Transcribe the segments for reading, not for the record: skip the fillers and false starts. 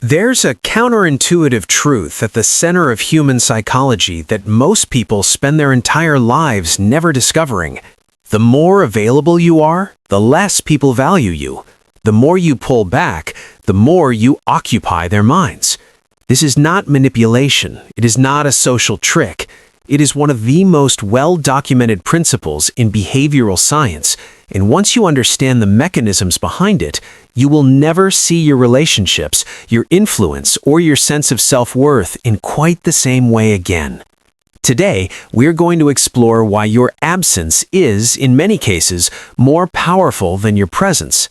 There's a counterintuitive truth at the center of human psychology that most people spend their entire lives never discovering. The more available you are, the less people value you. The more you pull back, the more you occupy their minds. This is not manipulation. It is not a social trick. It is one of the most well-documented principles in behavioral science, and once you understand the mechanisms behind it, you will never see your relationships, your influence, or your sense of self-worth in quite the same way again. Today, we're going to explore why your absence is, in many cases, more powerful than your presence.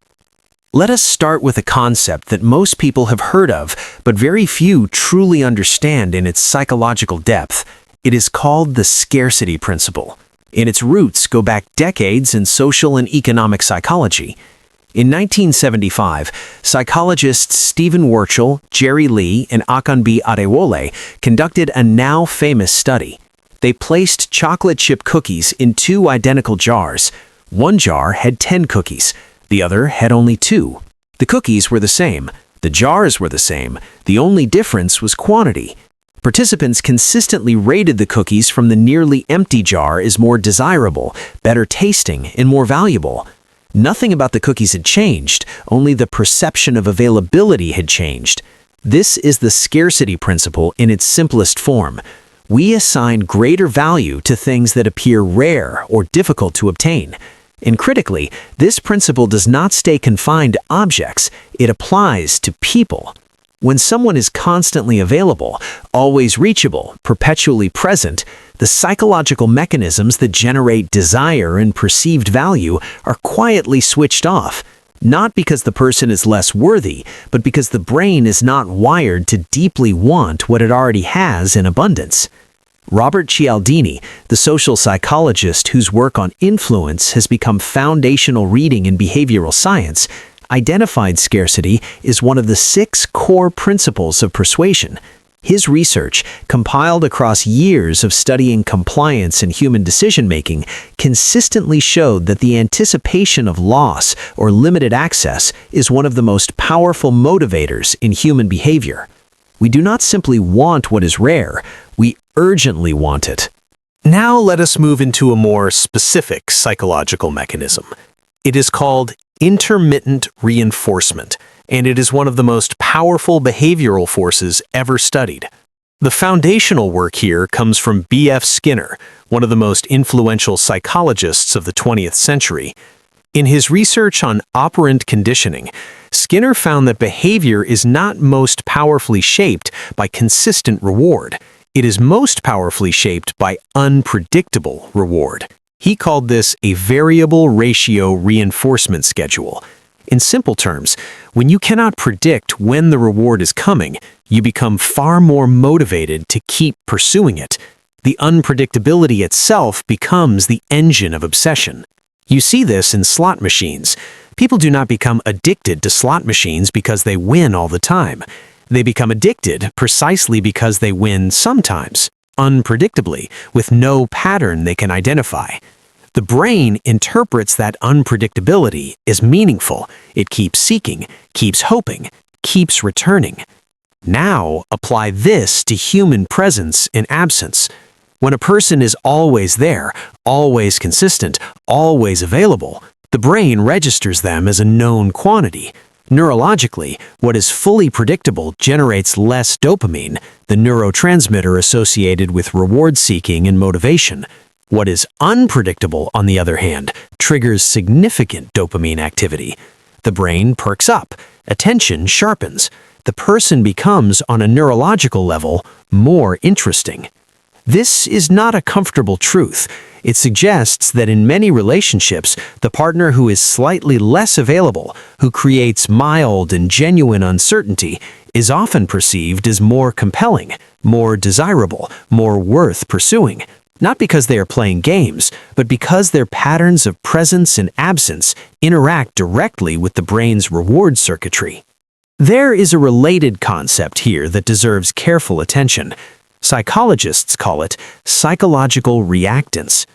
Let us start with a concept that most people have heard of, but very few truly understand in its psychological depth. It is called the scarcity principle, and its roots go back decades in social and economic psychology. In 1975, psychologists Stephen Wurtzel, Jerry Lee, and Akanbi Adewole conducted a now famous study. They placed chocolate chip cookies in two identical jars. One jar had 10 cookies, the other had only 2. The cookies were the same, the jars were the same, the only difference was quantity. Participants consistently rated the cookies from the nearly empty jar as more desirable, better tasting, and more valuable. Nothing about the cookies had changed, only the perception of availability had changed. This is the scarcity principle in its simplest form. We assign greater value to things that appear rare or difficult to obtain. And critically, this principle does not stay confined to objects, it applies to people. When someone is constantly available, always reachable, perpetually present, the psychological mechanisms that generate desire and perceived value are quietly switched off, not because the person is less worthy, but because the brain is not wired to deeply want what it already has in abundance. Robert Cialdini, the social psychologist whose work on influence has become foundational reading in behavioral science, identified scarcity as one of the 6 core principles of persuasion. His research, compiled across years of studying compliance and human decision-making, consistently showed that the anticipation of loss or limited access is one of the most powerful motivators in human behavior. We do not simply want what is rare, we urgently want it. Now let us move into a more specific psychological mechanism. It is called intermittent reinforcement, and it is one of the most powerful behavioral forces ever studied. The foundational work here comes from B.F. Skinner, one of the most influential psychologists of the 20th century. In his research on operant conditioning, Skinner found that behavior is not most powerfully shaped by consistent reward. It is most powerfully shaped by unpredictable reward. He called this a variable ratio reinforcement schedule. In simple terms, when you cannot predict when the reward is coming, you become far more motivated to keep pursuing it. The unpredictability itself becomes the engine of obsession. You see this in slot machines. People do not become addicted to slot machines because they win all the time. They become addicted precisely because they win sometimes, unpredictably, with no pattern they can identify. The brain interprets that unpredictability as meaningful. It keeps seeking, keeps hoping, keeps returning. Now apply this to human presence and absence. When a person is always there, always consistent, always available, the brain registers them as a known quantity. Neurologically, what is fully predictable generates less dopamine, the neurotransmitter associated with reward seeking and motivation. What is unpredictable, on the other hand, triggers significant dopamine activity. The brain perks up, attention sharpens. The person becomes, on a neurological level, more interesting. This is not a comfortable truth. It suggests that in many relationships, the partner who is slightly less available, who creates mild and genuine uncertainty, is often perceived as more compelling, more desirable, more worth pursuing. Not because they are playing games, but because their patterns of presence and absence interact directly with the brain's reward circuitry. There is a related concept here that deserves careful attention. Psychologists call it psychological reactance.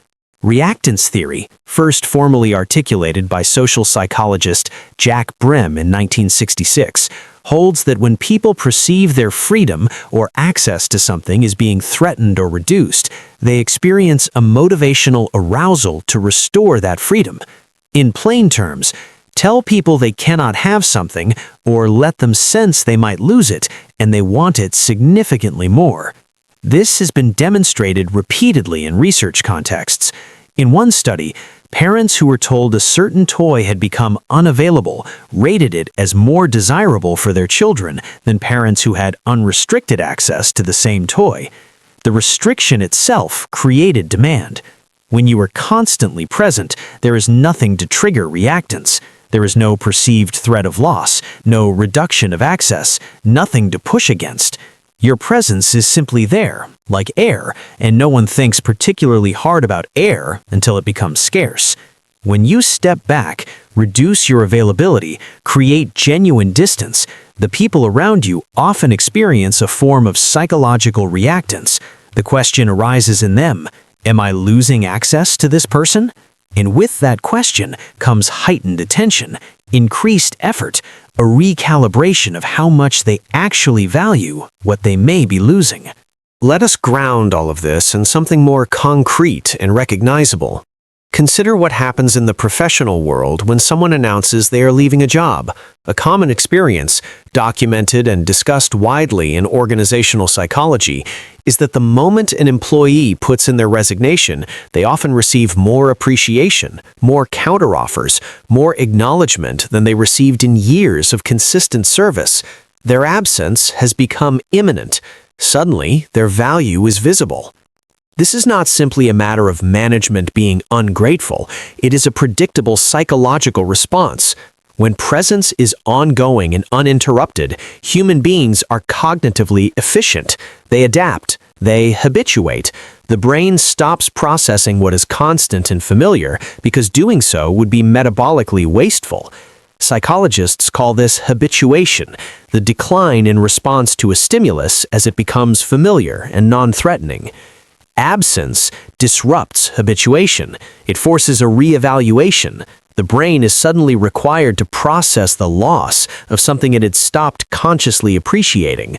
Reactance theory, first formally articulated by social psychologist Jack Brehm in 1966, holds that when people perceive their freedom or access to something as being threatened or reduced, they experience a motivational arousal to restore that freedom. In plain terms, tell people they cannot have something or let them sense they might lose it and they want it significantly more. This has been demonstrated repeatedly in research contexts. In one study, parents who were told a certain toy had become unavailable rated it as more desirable for their children than parents who had unrestricted access to the same toy. The restriction itself created demand. When you are constantly present, there is nothing to trigger reactance. There is no perceived threat of loss, no reduction of access, nothing to push against. Your presence is simply there, like air, and no one thinks particularly hard about air until it becomes scarce. When you step back, reduce your availability, create genuine distance, the people around you often experience a form of psychological reactance. The question arises in them, am I losing access to this person? And with that question comes heightened attention, increased effort, a recalibration of how much they actually value what they may be losing. Let us ground all of this in something more concrete and recognizable. Consider what happens in the professional world when someone announces they are leaving a job. A common experience, documented and discussed widely in organizational psychology, is that the moment an employee puts in their resignation, they often receive more appreciation, more counteroffers, more acknowledgement than they received in years of consistent service. Their absence has become imminent. Suddenly, their value is visible. This is not simply a matter of management being ungrateful. It is a predictable psychological response. When presence is ongoing and uninterrupted, human beings are cognitively efficient. They adapt. They habituate. The brain stops processing what is constant and familiar because doing so would be metabolically wasteful. Psychologists call this habituation, the decline in response to a stimulus as it becomes familiar and non-threatening. Absence disrupts habituation. It forces a reevaluation. The brain is suddenly required to process the loss of something it had stopped consciously appreciating.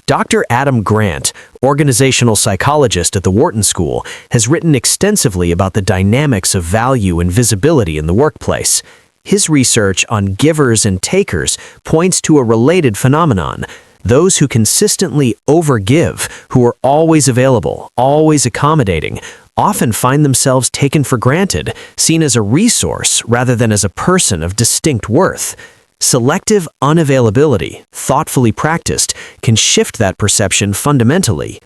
Dr. Adam Grant, organizational psychologist at the Wharton School, has written extensively about the dynamics of value and visibility in the workplace. His research on givers and takers points to a related phenomenon. Those who consistently overgive, who are always available, always accommodating, often find themselves taken for granted, seen as a resource rather than as a person of distinct worth. Selective unavailability, thoughtfully practiced, can shift that perception fundamentally.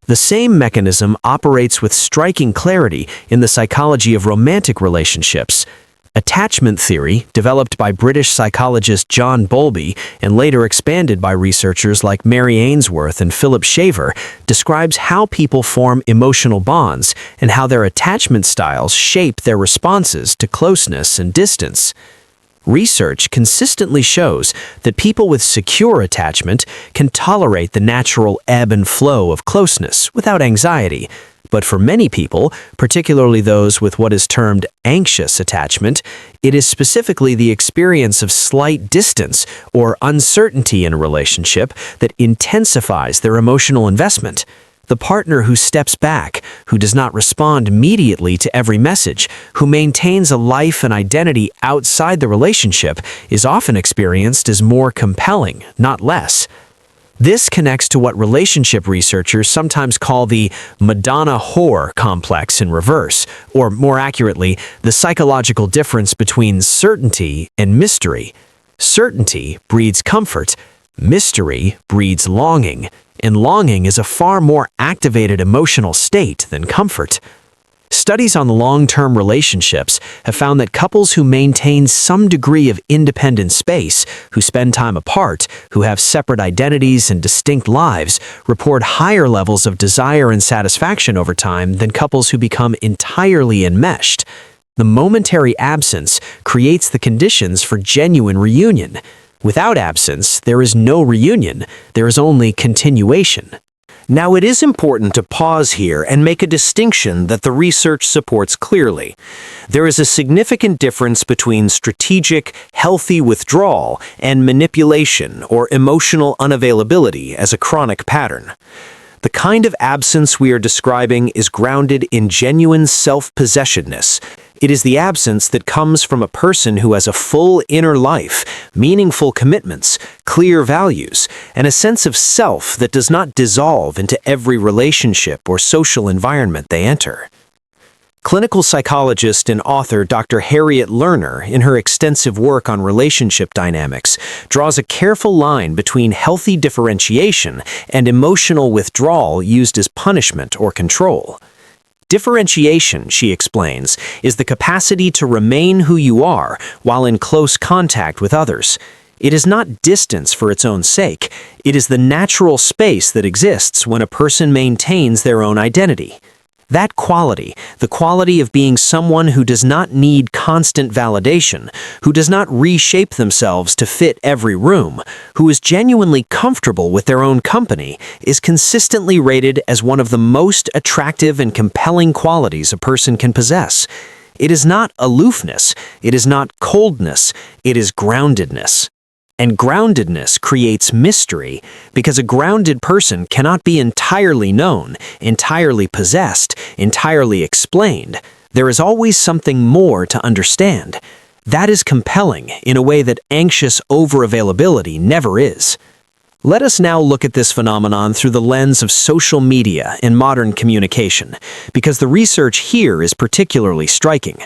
The same mechanism operates with striking clarity in the psychology of romantic relationships. Attachment theory, developed by British psychologist John Bowlby and later expanded by researchers like Mary Ainsworth and Philip Shaver, describes how people form emotional bonds and how their attachment styles shape their responses to closeness and distance. Research consistently shows that people with secure attachment can tolerate the natural ebb and flow of closeness without anxiety. But for many people, particularly those with what is termed anxious attachment, it is specifically the experience of slight distance or uncertainty in a relationship that intensifies their emotional investment. The partner who steps back, who does not respond immediately to every message, who maintains a life and identity outside the relationship, is often experienced as more compelling, not less. This connects to what relationship researchers sometimes call the Madonna-whore complex in reverse, or more accurately, the psychological difference between certainty and mystery. Certainty breeds comfort, mystery breeds longing, and longing is a far more activated emotional state than comfort. Studies on long-term relationships have found that couples who maintain some degree of independent space, who spend time apart, who have separate identities and distinct lives, report higher levels of desire and satisfaction over time than couples who become entirely enmeshed. The momentary absence creates the conditions for genuine reunion. Without absence, there is no reunion, there is only continuation. Now, it is important to pause here and make a distinction that the research supports clearly. There is a significant difference between strategic, healthy withdrawal and manipulation or emotional unavailability as a chronic pattern. The kind of absence we are describing is grounded in genuine self-possessionness. It is the absence that comes from a person who has a full inner life, meaningful commitments, clear values, and a sense of self that does not dissolve into every relationship or social environment they enter. Clinical psychologist and author Dr. Harriet Lerner, in her extensive work on relationship dynamics, draws a careful line between healthy differentiation and emotional withdrawal used as punishment or control. Differentiation, she explains, is the capacity to remain who you are while in close contact with others. It is not distance for its own sake. It is the natural space that exists when a person maintains their own identity. That quality, the quality of being someone who does not need constant validation, who does not reshape themselves to fit every room, who is genuinely comfortable with their own company, is consistently rated as one of the most attractive and compelling qualities a person can possess. It is not aloofness, it is not coldness, it is groundedness. And groundedness creates mystery because a grounded person cannot be entirely known, entirely possessed, entirely explained. There is always something more to understand. That is compelling in a way that anxious over-availability never is. Let us now look at this phenomenon through the lens of social media and modern communication, because the research here is particularly striking.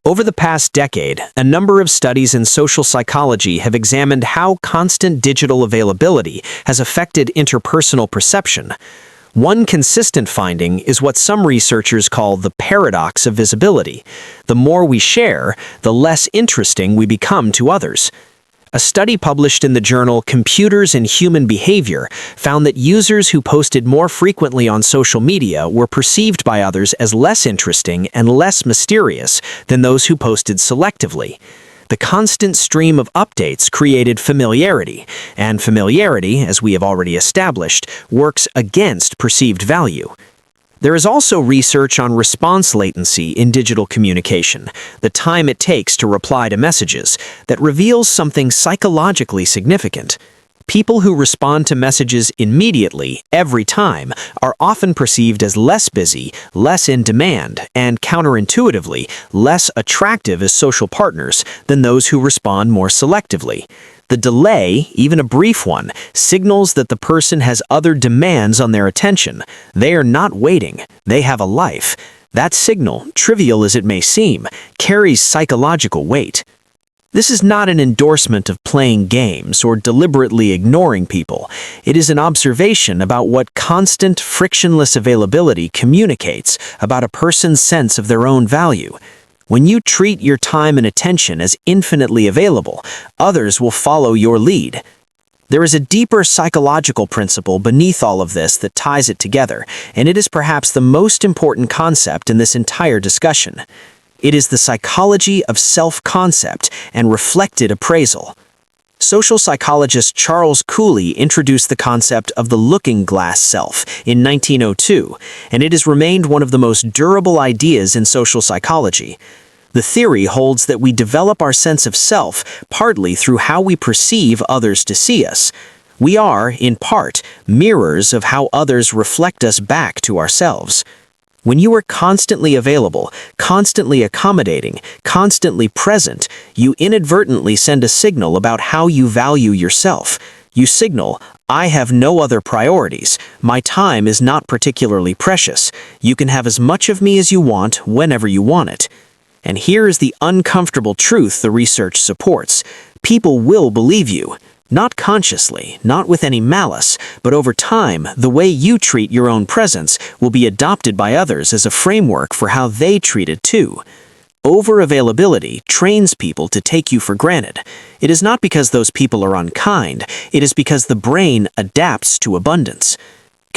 Over the past decade, a number of studies in social psychology have examined how constant digital availability has affected interpersonal perception. One consistent finding is what some researchers call the paradox of visibility. The more we share, the less interesting we become to others. A study published in the journal Computers and Human Behavior found that users who posted more frequently on social media were perceived by others as less interesting and less mysterious than those who posted selectively. The constant stream of updates created familiarity, and familiarity, as we have already established, works against perceived value. There is also research on response latency in digital communication, the time it takes to reply to messages, that reveals something psychologically significant. People who respond to messages immediately, every time, are often perceived as less busy, less in demand, and counterintuitively, less attractive as social partners than those who respond more selectively. The delay, even a brief one, signals that the person has other demands on their attention. They are not waiting. They have a life. That signal, trivial as it may seem, carries psychological weight. This is not an endorsement of playing games or deliberately ignoring people. It is an observation about what constant, frictionless availability communicates about a person's sense of their own value. When you treat your time and attention as infinitely available, others will follow your lead. There is a deeper psychological principle beneath all of this that ties it together, and it is perhaps the most important concept in this entire discussion. It is the psychology of self-concept and reflected appraisal. Social psychologist Charles Cooley introduced the concept of the looking glass self in 1902, and it has remained one of the most durable ideas in social psychology. The theory holds that we develop our sense of self partly through how we perceive others to see us. We are, in part, mirrors of how others reflect us back to ourselves. When you are constantly available, constantly accommodating, constantly present, you inadvertently send a signal about how you value yourself. You signal, I have no other priorities. My time is not particularly precious. You can have as much of me as you want, whenever you want it. And here is the uncomfortable truth the research supports. People will believe you. Not consciously, not with any malice, but over time, the way you treat your own presence will be adopted by others as a framework for how they treat it too. Over-availability trains people to take you for granted. It is not because those people are unkind, it is because the brain adapts to abundance.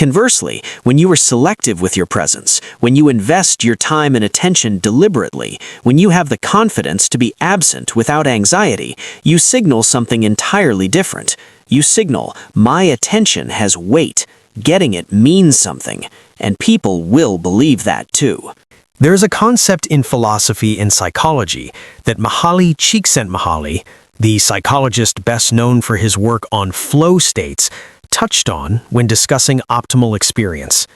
Conversely, when you are selective with your presence, when you invest your time and attention deliberately, when you have the confidence to be absent without anxiety, you signal something entirely different. You signal, my attention has weight. getting it means something, and people will believe that too. There's a concept in philosophy and psychology that Mihaly Csikszentmihalyi, the psychologist best known for his work on flow states, touched on when discussing optimal experience.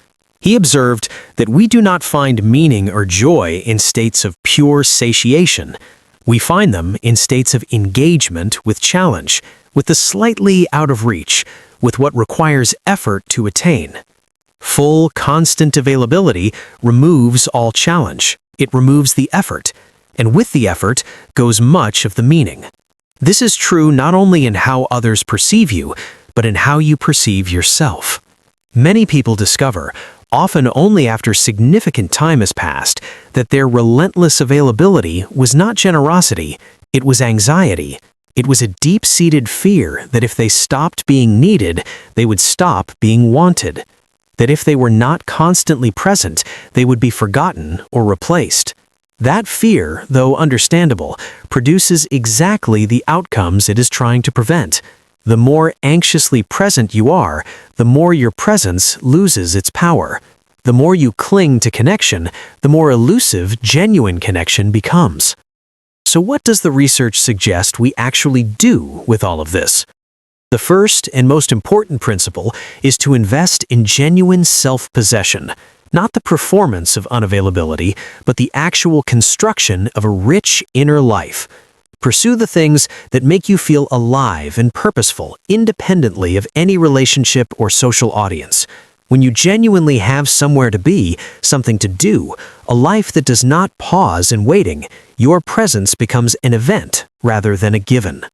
He observed that we do not find meaning or joy in states of pure satiation. We find them in states of engagement with challenge, with the slightly out of reach, with what requires effort to attain. Full, constant availability removes all challenge. It removes the effort, and with the effort goes much of the meaning. This is true not only in how others perceive you, but in how you perceive yourself. Many people discover, often only after significant time has passed, that their relentless availability was not generosity, it was anxiety. It was a deep-seated fear that if they stopped being needed, they would stop being wanted. That if they were not constantly present, they would be forgotten or replaced. That fear, though understandable, produces exactly the outcomes it is trying to prevent. The more anxiously present you are, the more your presence loses its power. The more you cling to connection, the more elusive genuine connection becomes. So what does the research suggest we actually do with all of this? The first and most important principle is to invest in genuine self-possession, not the performance of unavailability, but the actual construction of a rich inner life. Pursue the things that make you feel alive and purposeful, independently of any relationship or social audience. When you genuinely have somewhere to be, something to do, a life that does not pause in waiting, your presence becomes an event rather than a given.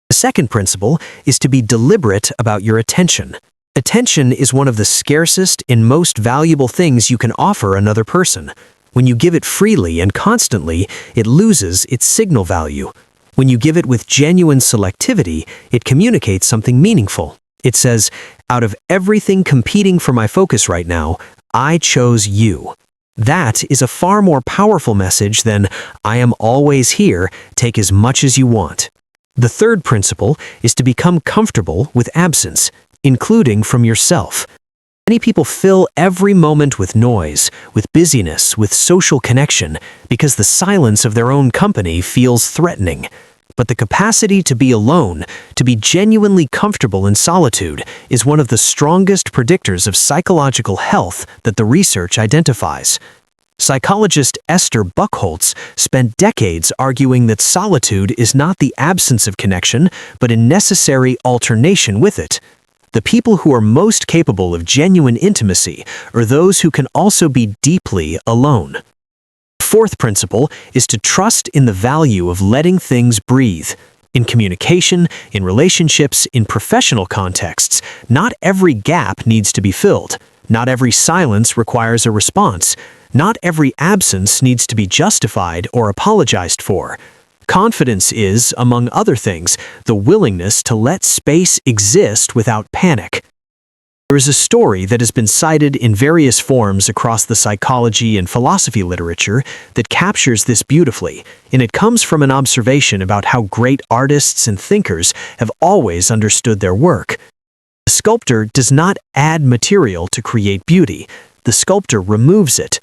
The second principle is to be deliberate about your attention. Attention is one of the scarcest and most valuable things you can offer another person. When you give it freely and constantly, it loses its signal value. When you give it with genuine selectivity, it communicates something meaningful. It says, out of everything competing for my focus right now, I chose you. That is a far more powerful message than, I am always here, take as much as you want. The third principle is to become comfortable with absence, including from yourself. Many people fill every moment with noise, with busyness, with social connection, because the silence of their own company feels threatening. But the capacity to be alone, to be genuinely comfortable in solitude, is one of the strongest predictors of psychological health that the research identifies. Psychologist Esther Buchholz spent decades arguing that solitude is not the absence of connection, but a necessary alternation with it. The people who are most capable of genuine intimacy are those who can also be deeply alone. The fourth principle is to trust in the value of letting things breathe. In communication, in relationships, in professional contexts, not every gap needs to be filled. Not every silence requires a response. Not every absence needs to be justified or apologized for. Confidence is, among other things, the willingness to let space exist without panic. There is a story that has been cited in various forms across the psychology and philosophy literature that captures this beautifully, and it comes from an observation about how great artists and thinkers have always understood their work. The sculptor does not add material to create beauty. The sculptor removes it.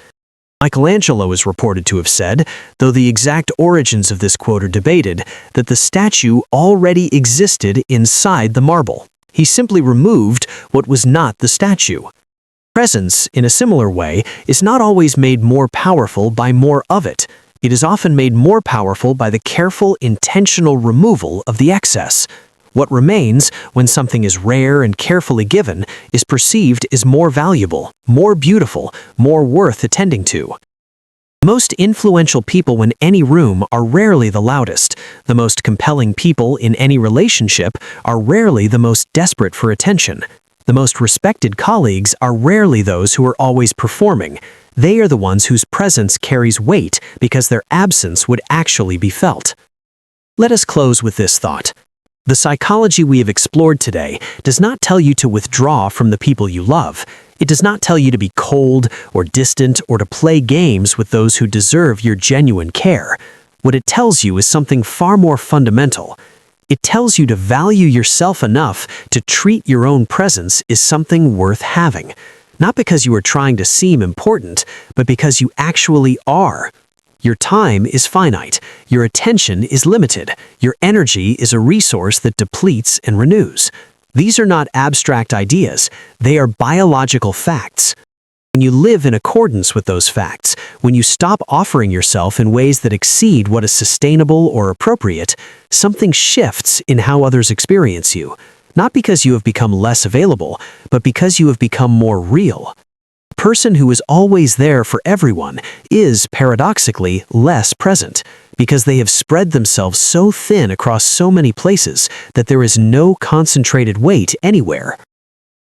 Michelangelo is reported to have said, though the exact origins of this quote are debated, that the statue already existed inside the marble. He simply removed what was not the statue. Presence, in a similar way, is not always made more powerful by more of it. It is often made more powerful by the careful, intentional removal of the excess. What remains, when something is rare and carefully given, is perceived as more valuable, more beautiful, more worth attending to. The most influential people in any room are rarely the loudest. The most compelling people in any relationship are rarely the most desperate for attention. The most respected colleagues are rarely those who are always performing. They are the ones whose presence carries weight because their absence would actually be felt. Let us close with this thought. The psychology we have explored today does not tell you to withdraw from the people you love. It does not tell you to be cold or distant or to play games with those who deserve your genuine care. What it tells you is something far more fundamental. It tells you to value yourself enough to treat your own presence as something worth having. Not because you are trying to seem important, but because you actually are. Your time is finite, your attention is limited, your energy is a resource that depletes and renews. These are not abstract ideas, they are biological facts. When you live in accordance with those facts, when you stop offering yourself in ways that exceed what is sustainable or appropriate, something shifts in how others experience you. Not because you have become less available, but because you have become more real. A person who is always there for everyone is, paradoxically, less present, because they have spread themselves so thin across so many places that there is no concentrated weight anywhere.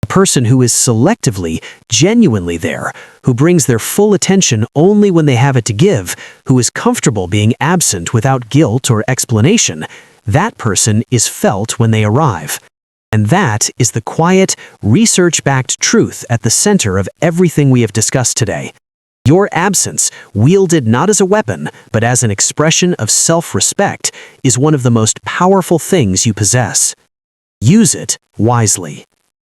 A person who is selectively, genuinely there, who brings their full attention only when they have it to give, who is comfortable being absent without guilt or explanation, that person is felt when they arrive. And that is the quiet, research-backed truth at the center of everything we have discussed today. Your absence, wielded not as a weapon, but as an expression of self-respect, is one of the most powerful things you possess. Use it wisely.